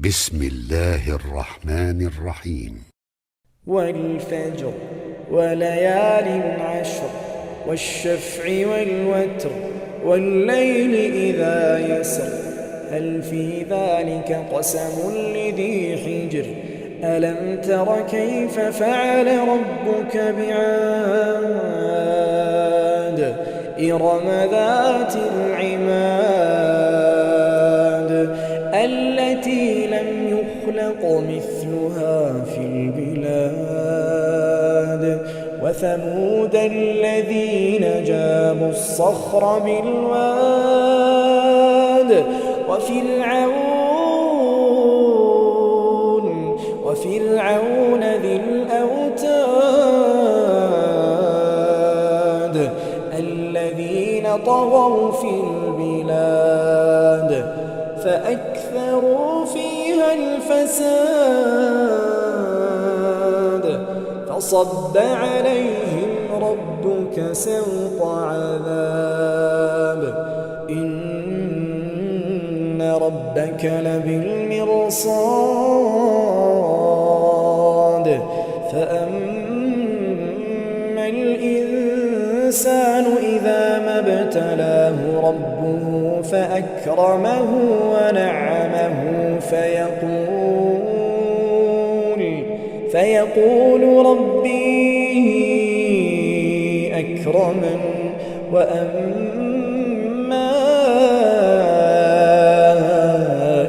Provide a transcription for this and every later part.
بسم الله الرحمن الرحيم. والفجر وليال عشر والشفع والوتر والليل إذا يسر هل في ذلك قسم لذي حجر ألم تر كيف فعل ربك بعاد إرم ذات العماد التي لم يخلق مثلها في البلاد وثمود الذين جابوا الصخر بالواد وفرعون ذي الأوتاد الذين طغوا في البلاد فأكثروا فيها الفساد فصب عليهم ربك سوط عذاب إن ربك لبالمرصاد فأما الإنسان إذا ما ابتلاه ربه فأكرمه ونعمه فيقول ربي أكرمن وأما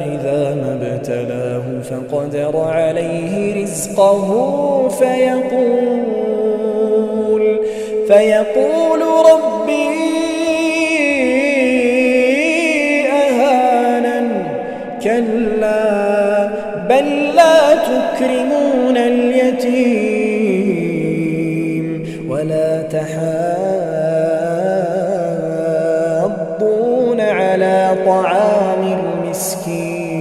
إذا ما ابتلاه فقدر عليه رزقه فيقول ربي أهانن كلا بل لا تكرمون اليتيم ولا تحاضون على طعام المسكين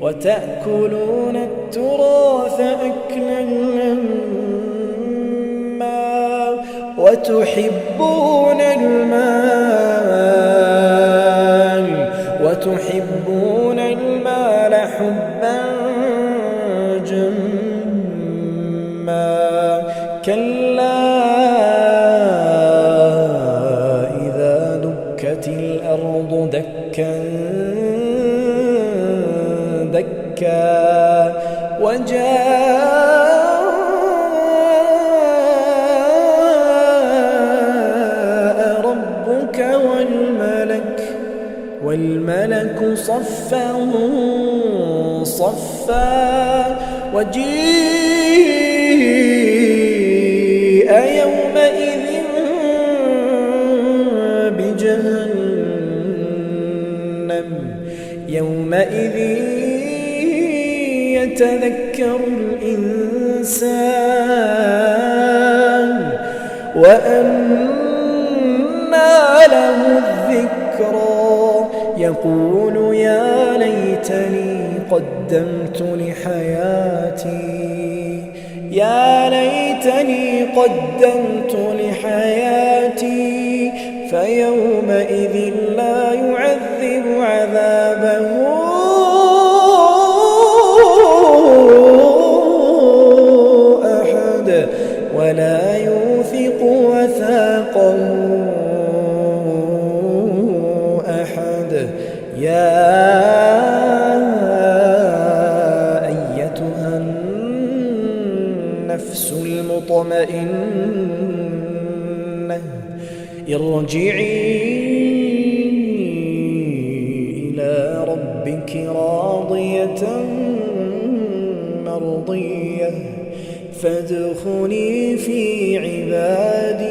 وتأكلون التراث أكلا لما وتحبون المال حبا جما كلا إذا دكت الأرض دكا دكا وجاء ربك والملك صفا صفا وجيء يومئذ بجهنم يومئذ يتذكر الإنسان وأنى له الذكرى يقول يا ليتني قدمت لحياتي فيومئذ لا يعذب عذابه أحد ولا يوثق وثاقه أحد يا أيتها النفس المطمئنة ارجعي إلى ربك راضية مرضية فادخلي في عبادي